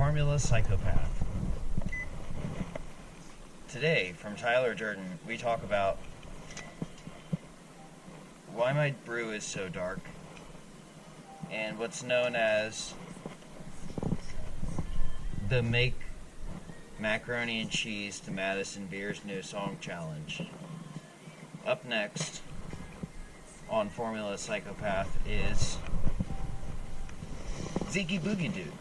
Formula Psychopath. Today, from Tyler Durden, we talk about why my brew is so dark and what's known as the Make Macaroni and Cheese to Madison Beer's new song challenge. Up next on Formula Psychopath is Zeke Boogie Dude.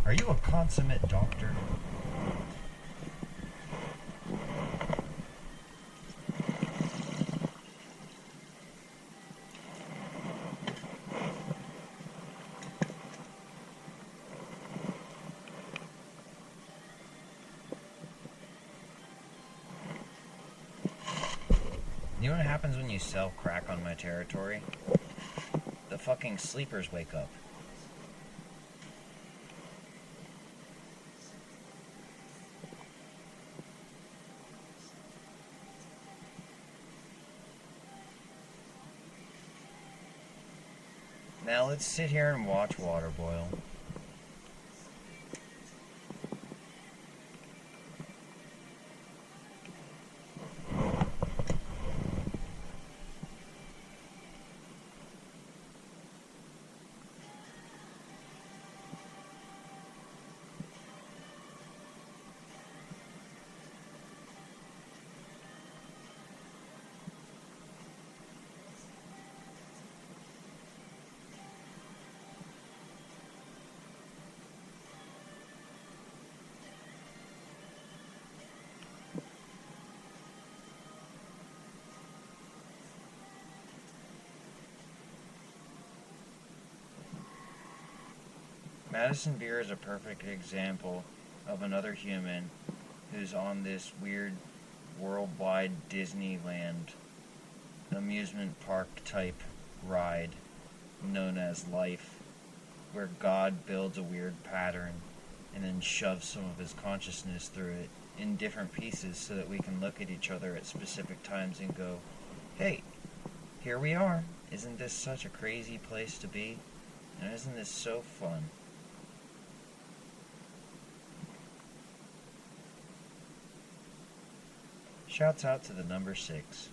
Are you a consummate doctor? You know what happens when you sell crack on my territory? The fucking sleepers wake up. Now let's sit here and watch water boil. Madison Beer is a perfect example of another human who's on this weird worldwide Disneyland amusement park type ride known as life, where God builds a weird pattern and then shoves some of his consciousness through it in different pieces so that we can look at each other at specific times and go, hey, here we are. Isn't this such a crazy place to be? And isn't this so fun? Shouts out to the number 6.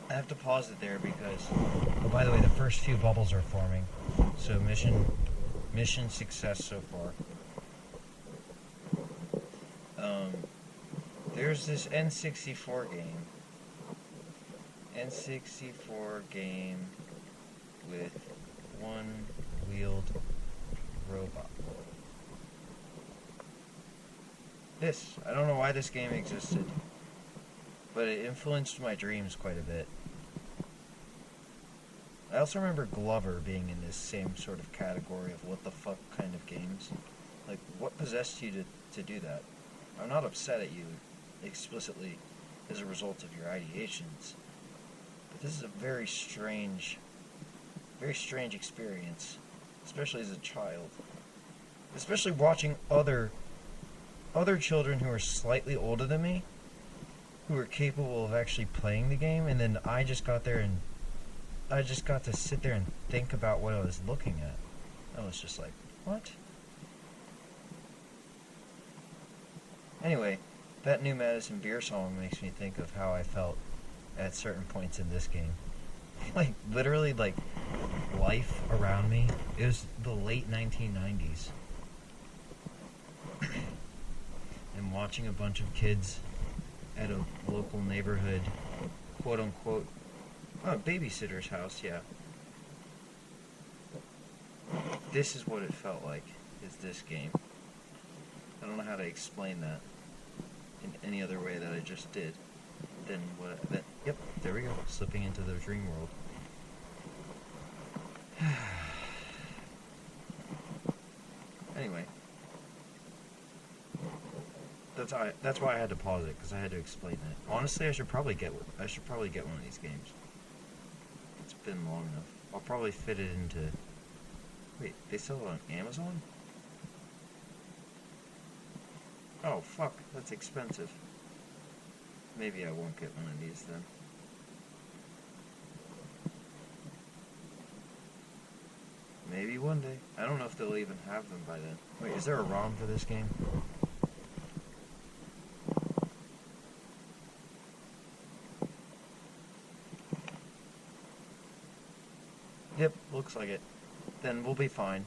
I have to pause it there because, oh, by the way, the first few bubbles are forming. So mission success so far. There's this N64 game. N64 game with one-wheeled robot. I don't know why this game existed, but it influenced my dreams quite a bit. I also remember Glover being in this same sort of category of what the fuck kind of games. Like, what possessed you to do that? I'm not upset at you explicitly as a result of your ideations, but this is a very strange experience, especially as a child. Especially watching other children who are slightly older than me, who are capable of actually playing the game, and then I just got to sit there and think about what I was looking at. I was just like, what? Anyway, that new Madison Beer song makes me think of how I felt at certain points in this game. Like, literally, like, life around me. It was the late 1990s. And watching a bunch of kids at a local neighborhood, quote-unquote, babysitter's house, yeah. This is what it felt like, is this game. I don't know how to explain that in any other way that I just did. Yep, there we go, slipping into the dream world. Anyway, that's why I had to pause it, because I had to explain that. Honestly, I should probably get one of these games. It's been long enough. I'll probably fit it into. Wait, they sell it on Amazon? Oh fuck, that's expensive. Maybe I won't get one of these then. Maybe one day. I don't know if they'll even have them by then. Wait, is there a ROM for this game? Yep, looks like it. Then we'll be fine.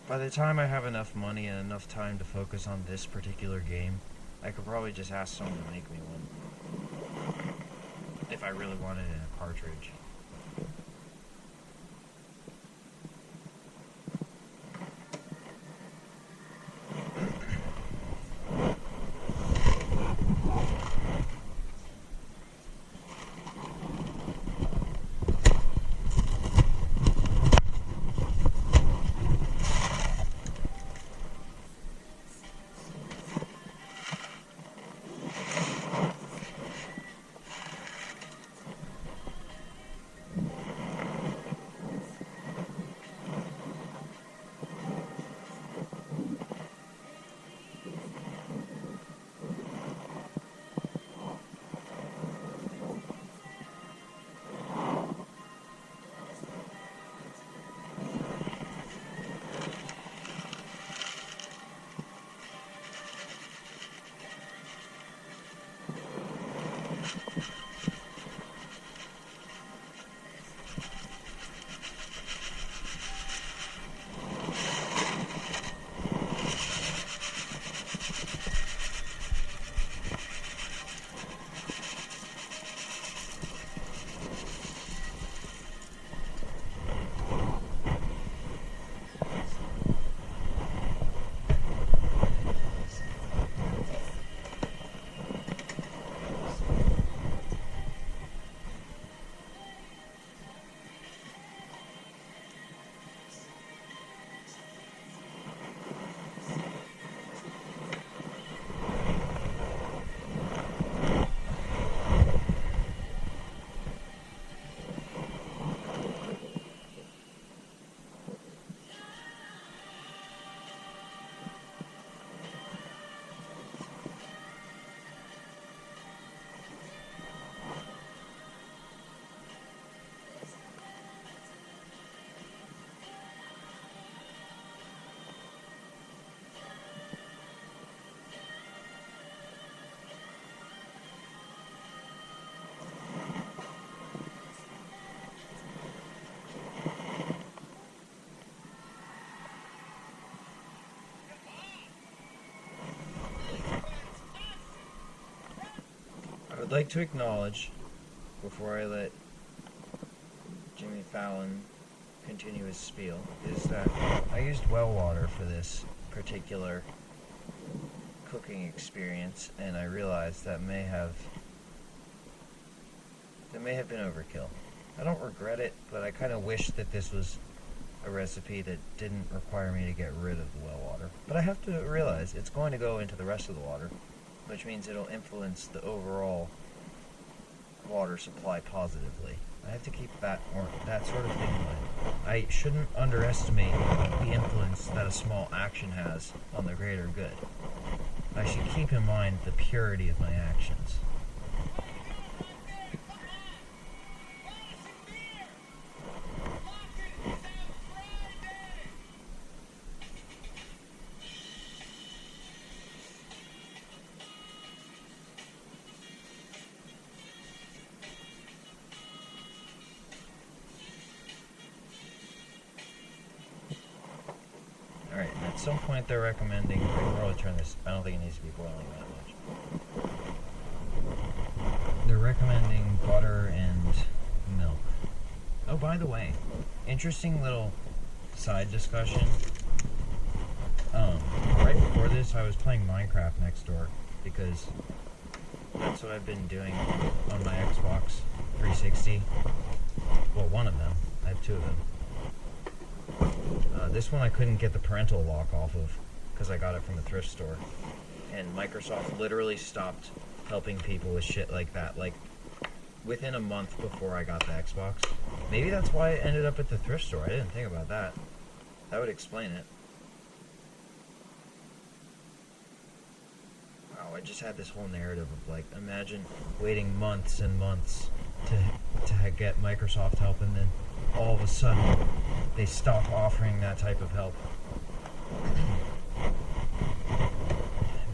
By the time I have enough money and enough time to focus on this particular game, I could probably just ask someone to make me one. If I really wanted it in a cartridge. I would like to acknowledge, before I let Jimmy Fallon continue his spiel, is that I used well water for this particular cooking experience, and I realized that may have been overkill. I don't regret it, but I kind of wish that this was a recipe that didn't require me to get rid of the well water. But I have to realize it's going to go into the rest of the water, which means it'll influence the overall water supply positively. I have to keep that sort of thing in mind. I shouldn't underestimate the influence that a small action has on the greater good. I should keep in mind the purity of my actions. at some point they're recommending, I can probably turn this, I don't think it needs to be boiling that much. They're recommending butter and milk. Oh, by the way, interesting little side discussion. Right before this, I was playing Minecraft next door because that's what I've been doing on my Xbox 360. Well, one of them. I have two of them. This one I couldn't get the parental lock off of because I got it from the thrift store. And Microsoft literally stopped helping people with shit like that, like, within a month before I got the Xbox. Maybe that's why it ended up at the thrift store. I didn't think about that. That would explain it. Wow, I just had this whole narrative of, like, imagine waiting months and months to get Microsoft help, and then all of a sudden they stop offering that type of help. I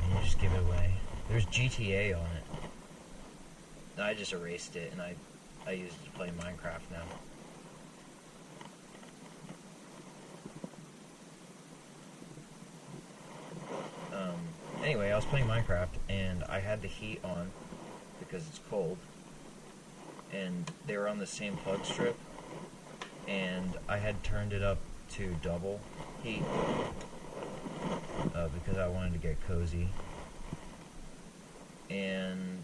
mean, you just give it away. There's GTA on it. I just erased it and I use it to play Minecraft now. Anyway, I was playing Minecraft and I had the heat on because it's cold, and they were on the same plug strip, and I had turned it up to double heat because I wanted to get cozy. And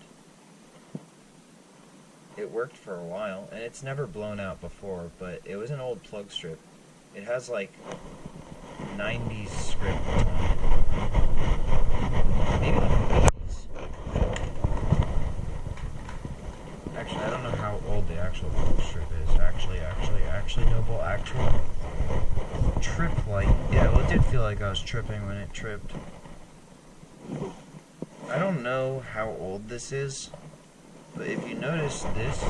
it worked for a while, and it's never blown out before, but it was an old plug strip. It has like 90s script on it. Maybe even 80s. Actually, I don't know how old the actual plug strip is. Actually, Noble, actual trip light. Yeah, well, it did feel like I was tripping when it tripped. I don't know how old this is, but if you notice this,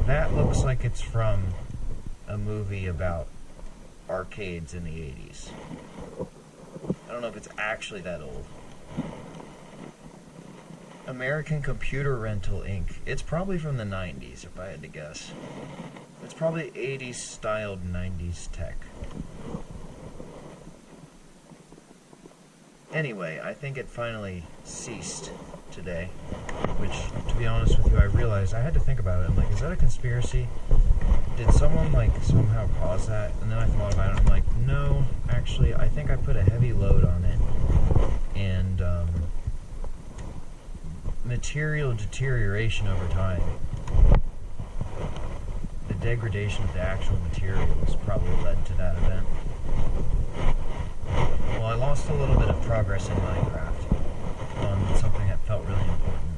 that looks like it's from a movie about arcades in the 80s. I don't know if it's actually that old. American Computer Rental Inc. It's probably from the 90s, if I had to guess. It's probably 80s styled 90s tech. Anyway, I think it finally ceased today, which, to be honest with you, I realized I had to think about it. I'm like, is that a conspiracy? Did someone, like, somehow cause that? And then I thought about it, and I'm like, no, actually, I think I put a heavy load on it, and, material deterioration over time. The degradation of the actual materials probably led to that event. Well, I lost a little bit of progress in Minecraft on something that felt really important.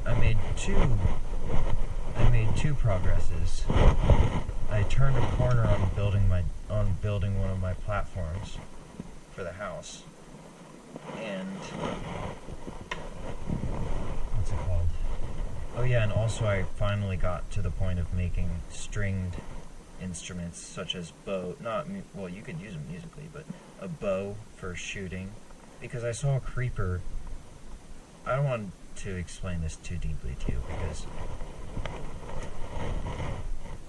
I made two progresses. I turned a corner on building one of my platforms for the house, and what's it called? Oh yeah, and also I finally got to the point of making stringed instruments such as bow, well, you could use them musically, but a bow for shooting, because I saw a creeper. I don't want to explain this too deeply to you because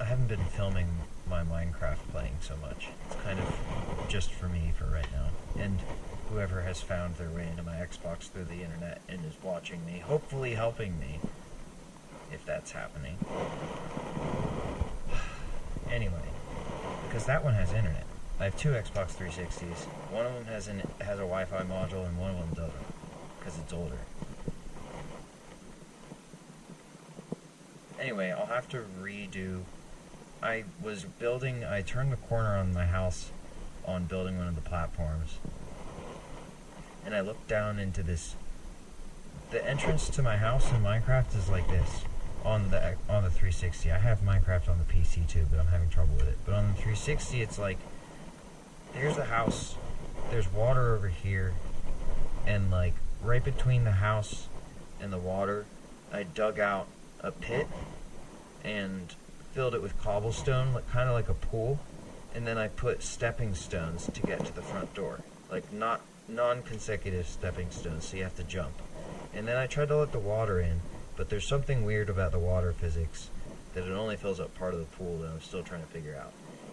I haven't been filming my Minecraft playing so much. It's kind of just for me for right now, and whoever has found their way into my Xbox through the internet and is watching me, hopefully helping me, if that's happening. Anyway, because that one has internet. I have two Xbox 360s. One of them has a Wi-Fi module, and one of them doesn't, because it's older. Anyway, I'll have to redo. I turned the corner on my house on building one of the platforms, and I looked down into this. The entrance to my house in Minecraft is like this. On the 360, I have Minecraft on the PC too, but I'm having trouble with it. But on the 360, it's like, there's the house, there's water over here, and like right between the house and the water, I dug out a pit and filled it with cobblestone, kind of like a pool, and then I put stepping stones to get to the front door, like not non-consecutive stepping stones, so you have to jump. And then I tried to let the water in, but there's something weird about the water physics, that it only fills up part of the pool that I'm still trying to figure out.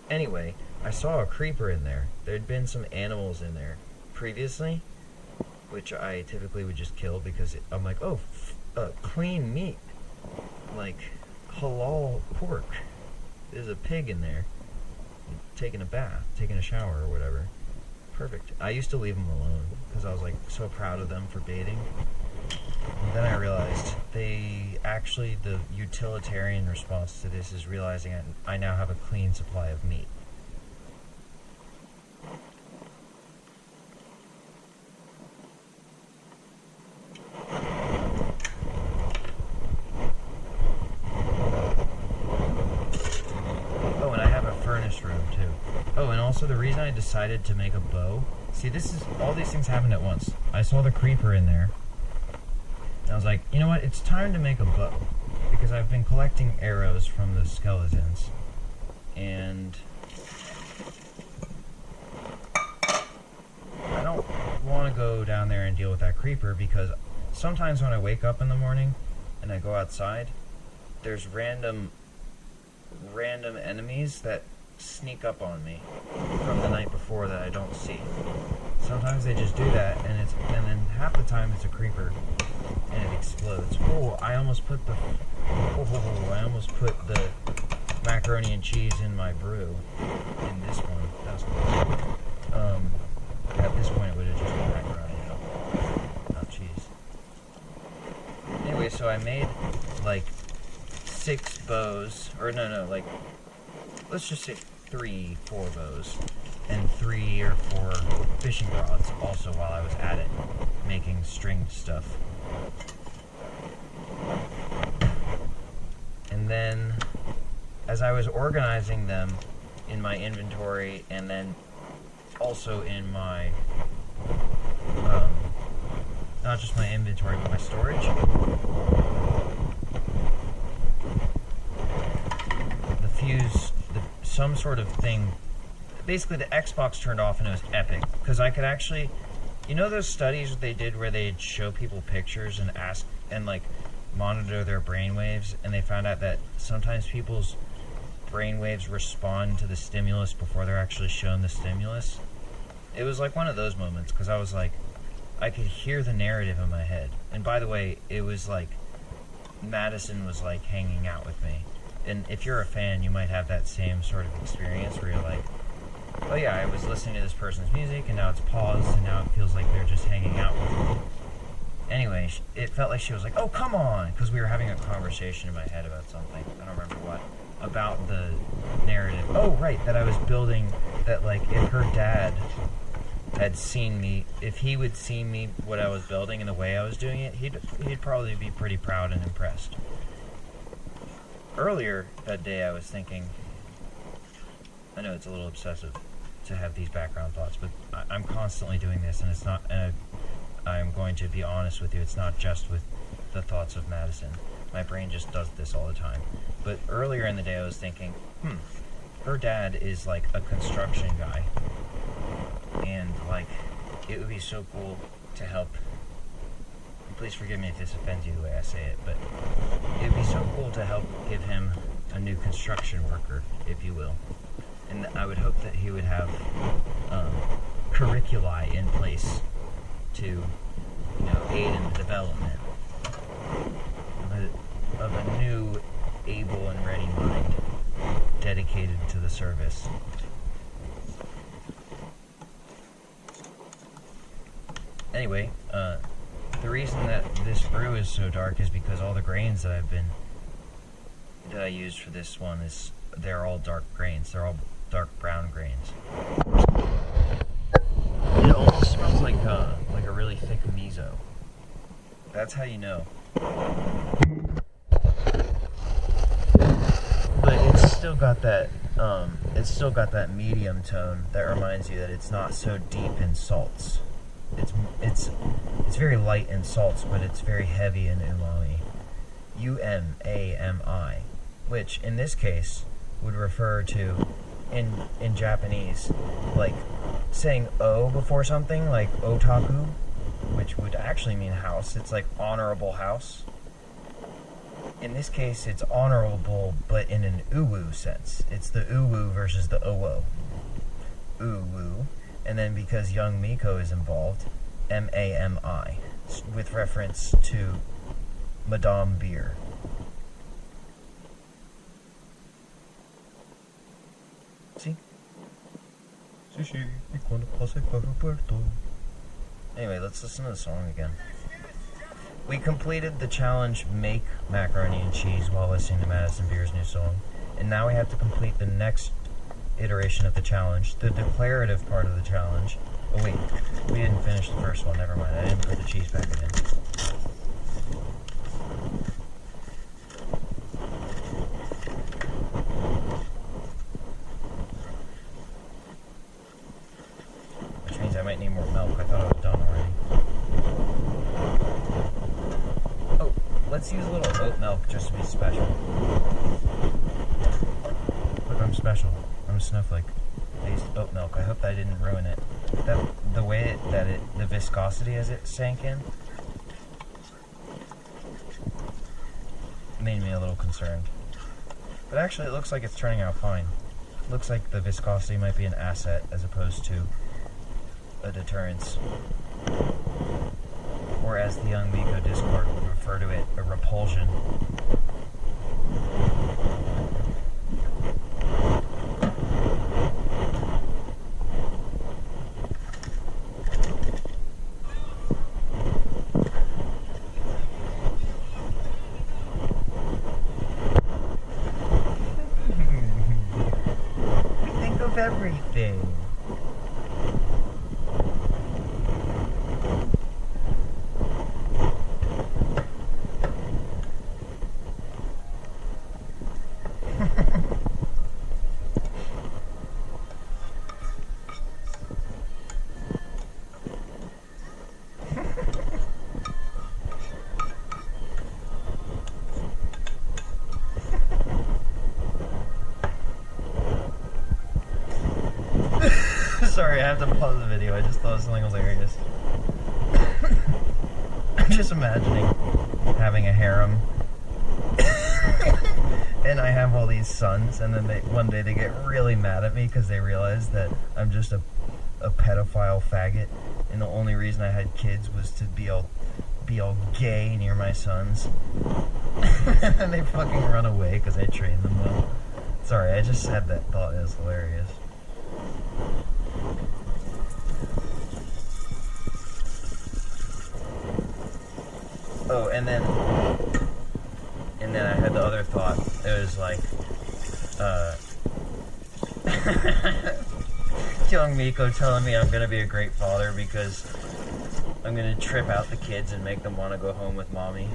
Anyway, I saw a creeper in there. There'd been some animals in there previously, which I typically would just kill because I'm like, oh, clean meat. Like, halal pork. There's a pig in there taking a bath, taking a shower or whatever. Perfect. I used to leave them alone because I was like so proud of them for bathing. And then I realized the utilitarian response to this is realizing I now have a clean supply of meat. Oh, and I have a furnace room too. Oh, and also the reason I decided to make a bow, see, all these things happened at once. I saw the creeper in there. I was like, you know what, it's time to make a bow, because I've been collecting arrows from the skeletons, and I don't want to go down there and deal with that creeper, because sometimes when I wake up in the morning and I go outside, there's random enemies that sneak up on me from the night before that I don't see. Sometimes they just do that, and then half the time it's a creeper. And it explodes. Oh, I almost put the macaroni and cheese in my brew. In this one, that's cool. At this point, it would have just been macaroni, not cheese. Anyway, so I made like 6 bows, or no, like let's just say 3, 4 bows, and 3 or 4 fishing rods. Also, while I was at it, making stringed stuff. And then, as I was organizing them in my inventory, and then also in my, not just my inventory, but my storage, the fuse, some sort of thing, basically the Xbox turned off and it was epic, because I could actually, you know those studies they did where they'd show people pictures and ask, and like monitor their brainwaves, and they found out that sometimes people's brainwaves respond to the stimulus before they're actually shown the stimulus? It was like one of those moments, because I was like, I could hear the narrative in my head. And by the way, it was like Madison was like hanging out with me. And if you're a fan, you might have that same sort of experience where you're like, oh yeah, I was listening to this person's music, and now it's paused, and now it feels like they're just hanging out with me. Anyway, it felt like she was like, oh, come on, because we were having a conversation in my head about something. I don't remember what. About the narrative. Oh, right, that I was building, that, like, if her dad had seen me, if he would see me, what I was building and the way I was doing it, he'd probably be pretty proud and impressed. Earlier that day, I was thinking, I know it's a little obsessive to have these background thoughts, but I'm constantly doing this, and it's not, I'm going to be honest with you, it's not just with the thoughts of Madison. My brain just does this all the time. But earlier in the day I was thinking, her dad is like a construction guy. And like, it would be so cool to help, and please forgive me if this offends you the way I say it, but it would be so cool to help give him a new construction worker, if you will. And I would hope that he would have curricula in place to, aid in the development of a new, able and ready mind dedicated to the service. Anyway, the reason that this brew is so dark is because all the grains that I used for this one they're all dark grains. They're all dark brown grains. It almost smells like a really thick miso. That's how you know. But it's still got that medium tone that reminds you that it's not so deep in salts. It's very light in salts, but it's very heavy in umami. umami, which in this case would refer to, in Japanese, like saying o before something, like otaku, which would actually mean house. It's like honorable house. in this case, it's honorable, but in an uwu sense. It's the uwu versus the owo. Uwu. And then because young Miko is involved, M-A-M-I, with reference to Madame Beer. See? Sushi, quando passa qua Roberto. Anyway, let's listen to the song again. We completed the challenge Make Macaroni and Cheese while listening to Madison Beer's new song. And now we have to complete the next iteration of the challenge, the declarative part of the challenge. Oh wait, we didn't finish the first one, never mind, I didn't put the cheese packet in. Which means I might need more milk, I thought I was done already. Oh, let's use a little oat milk just to be special. Look, I'm special. I'm a snowflake. I used oat milk. I hope that I didn't ruin it. The way the viscosity as it sank in made me a little concerned. But actually it looks like it's turning out fine. It looks like the viscosity might be an asset as opposed to a deterrence. Or as the young Miko Discord would refer to it, a repulsion. Everything. Sorry, I have to pause the video. I just thought of something hilarious. I'm just imagining having a harem. And I have all these sons, and then one day they get really mad at me because they realize that I'm just a pedophile faggot, and the only reason I had kids was to be all gay near my sons. And they fucking run away because I trained them well. Sorry, I just had that thought. It was hilarious. Oh, and then I had the other thought. It was like, young Miko telling me I'm gonna be a great father because I'm gonna trip out the kids and make them want to go home with mommy.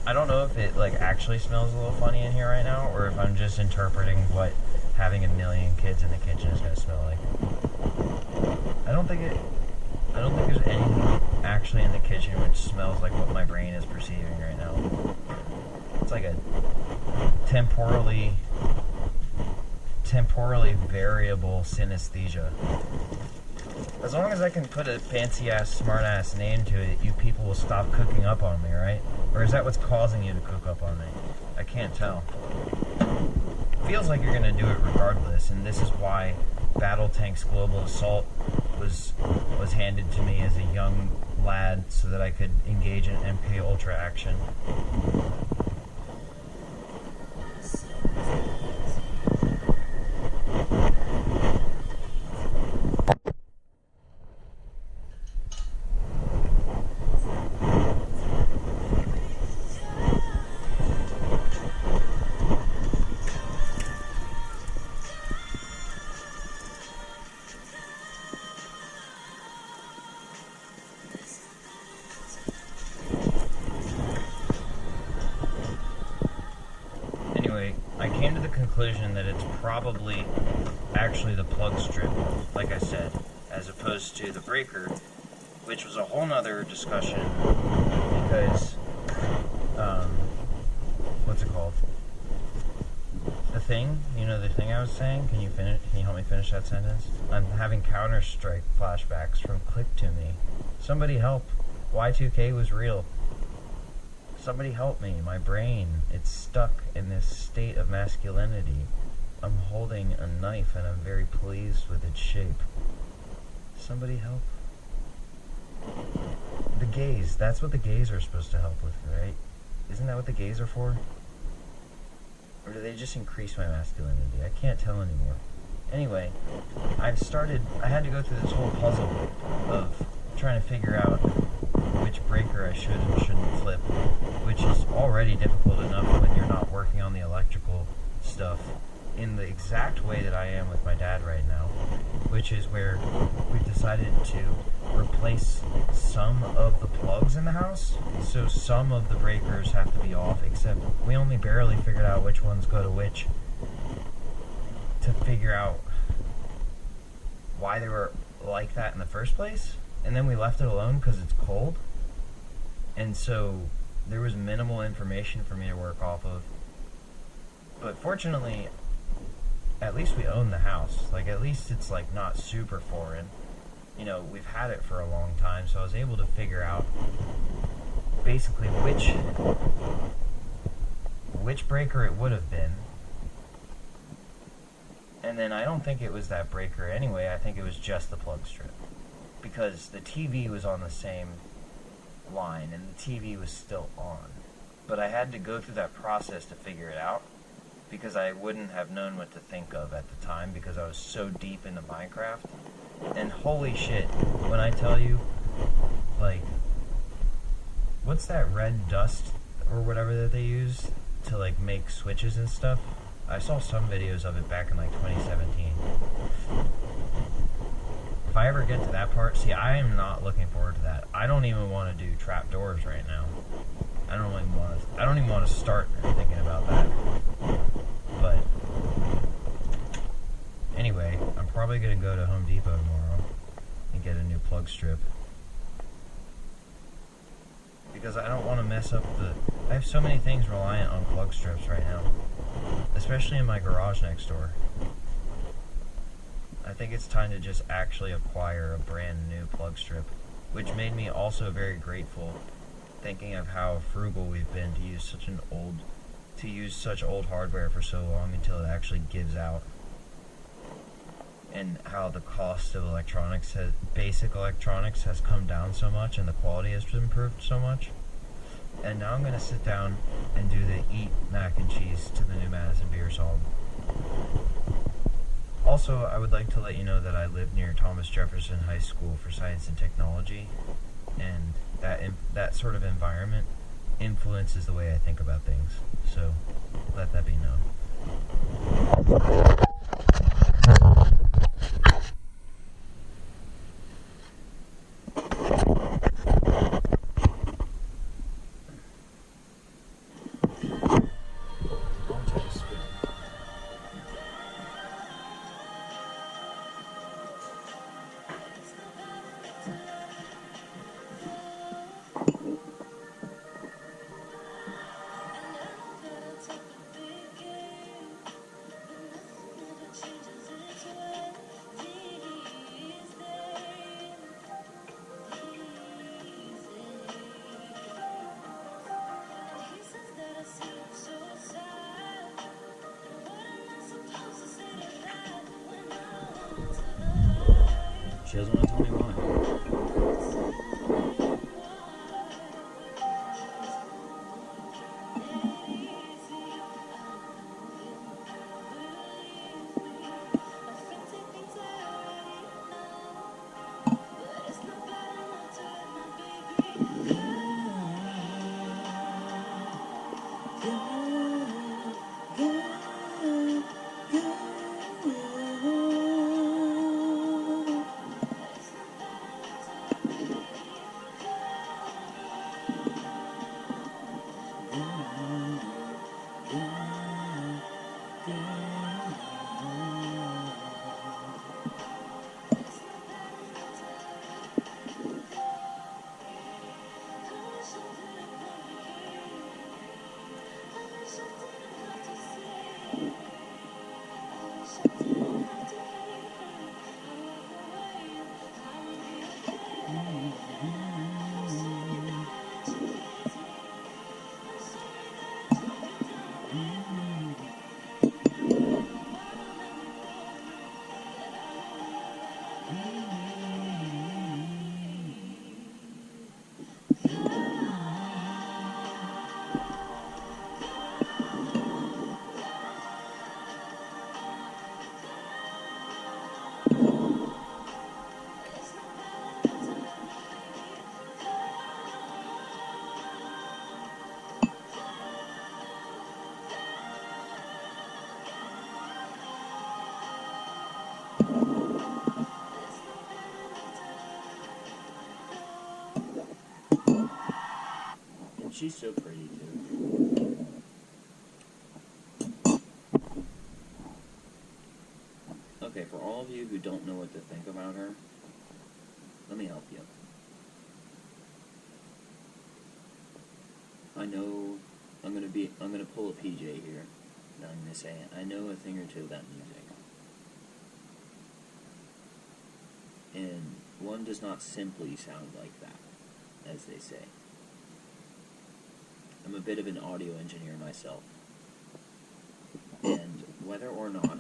I don't know if it like actually smells a little funny in here right now, or if I'm just interpreting what having a million kids in the kitchen is gonna smell like. I don't think there's anything actually in the kitchen which smells like what my brain is perceiving right now. It's like a temporally variable synesthesia. As long as I can put a fancy-ass, smart-ass name to it, you people will stop cooking up on me, right? Or is that what's causing you to cook up on me? I can't tell. Feels like you're gonna do it regardless, and this is why Battle Tank's Global Assault was handed to me as a young lad so that I could engage in MK Ultra action. I came to the conclusion that it's probably actually the plug strip, like I said, as opposed to the breaker, which was a whole nother discussion because, what's it called? The thing, the thing I was saying? Can you help me finish that sentence? I'm having Counter-Strike flashbacks from Click to me. Somebody help. Y2K was real. Somebody help me. My brain, it's stuck in this state of masculinity. I'm holding a knife and I'm very pleased with its shape. Somebody help. The gays, that's what the gays are supposed to help with, right? Isn't that what the gays are for? Or do they just increase my masculinity? I can't tell anymore. Anyway, I had to go through this whole puzzle of trying to figure out which breaker I should and shouldn't flip, which is already difficult enough when you're not working on the electrical stuff in the exact way that I am with my dad right now, which is where we've decided to replace some of the plugs in the house, so some of the breakers have to be off, except we only barely figured out which ones go to which to figure out why they were like that in the first place, and then we left it alone because it's cold, and so there was minimal information for me to work off of. But fortunately, at least we own the house. Like, at least it's like not super foreign. We've had it for a long time, so I was able to figure out basically which breaker it would have been. And then I don't think it was that breaker anyway. I think it was just the plug strip, because the TV was on the same line and the TV was still on. But I had to go through that process to figure it out, because I wouldn't have known what to think of at the time because I was so deep into Minecraft. And holy shit, when I tell you, like, what's that red dust or whatever that they use to like make switches and stuff? I saw some videos of it back in like 2017. If I ever get to that part, see, I am not looking forward to that. I don't even want to do trapdoors right now. I don't even want to start thinking about that. But anyway, I'm probably going to go to Home Depot tomorrow and get a new plug strip, because I don't want to mess up I have so many things reliant on plug strips right now, especially in my garage next door. I think it's time to just actually acquire a brand new plug strip, which made me also very grateful, thinking of how frugal we've been to use such old hardware for so long until it actually gives out, and how the cost of basic electronics has come down so much and the quality has improved so much. And now I'm going to sit down and do the Eat Mac and Cheese to the new Madison beer song. Also, I would like to let you know that I live near Thomas Jefferson High School for Science and Technology, and that sort of environment influences the way I think about things. So, let that be known. She doesn't want to tell me why. she's so pretty too. Okay, for all of you who don't know what to think about her, let me help you. I know I'm gonna pull a PJ here, and I'm gonna say I know a thing or two about music. And one does not simply sound like that, as they say. I'm a bit of an audio engineer myself. And whether or not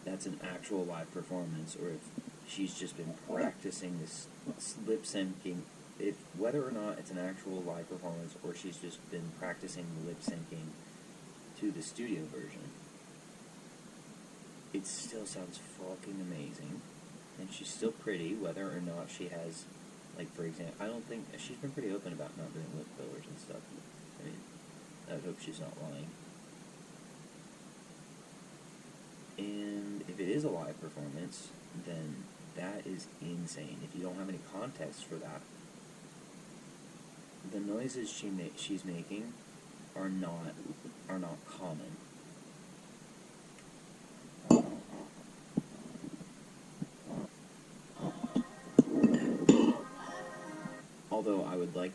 that's an actual live performance, or if she's just been practicing this lip syncing, whether or not it's an actual live performance, or she's just been practicing lip syncing to the studio version, it still sounds fucking amazing. And she's still pretty, whether or not she has, like, for example, I don't think, she's been pretty open about not doing lip fillers and stuff. I mean, I would hope she's not lying. And if it is a live performance, then that is insane. If you don't have any context for that, the noises she's making are not common. Although I would like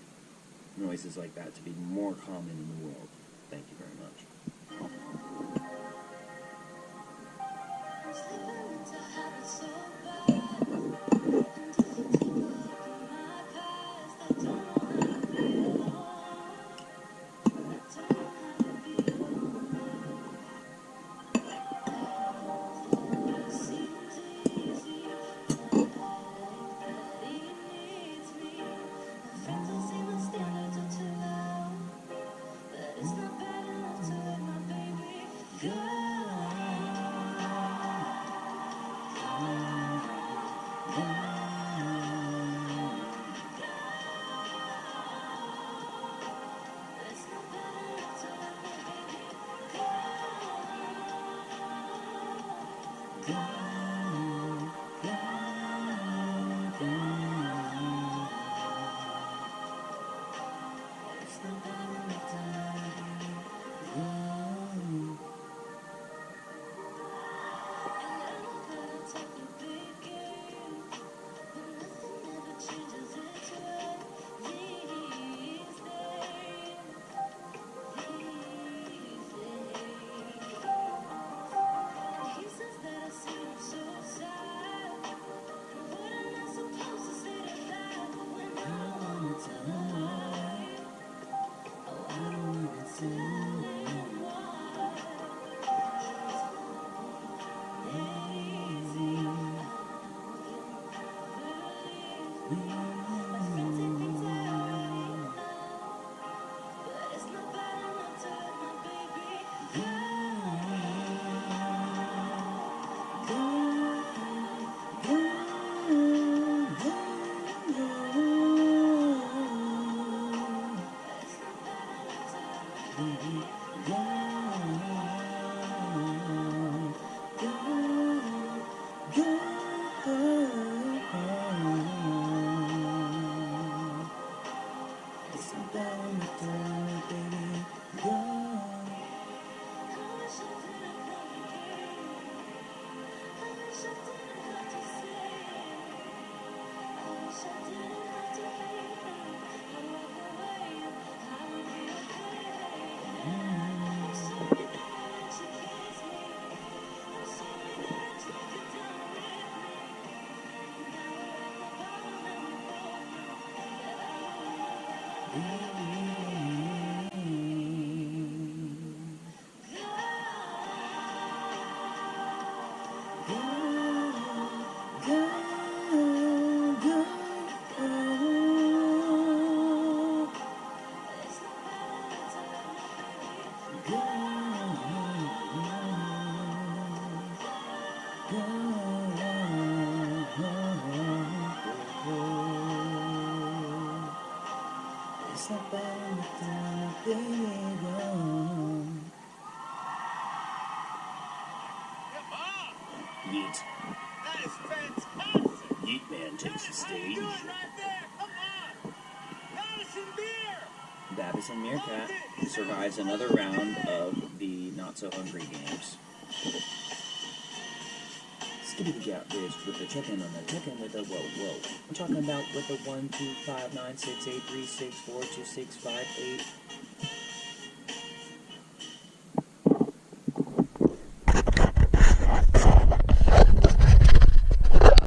noises like that to be more common in the world. Thank you very much. Yeet. That is fantastic! Yeet Man takes the stage. Right there! Come on! Madison Beer! Babbitt and Meerkat survives another round of the Not So Hungry games. Skitty got this with the chicken on the chicken with the whoa. I'm talking about with the 1, 2, 5, 9, 6, 8, 3, 6, 4, 2, 6, 5, 8.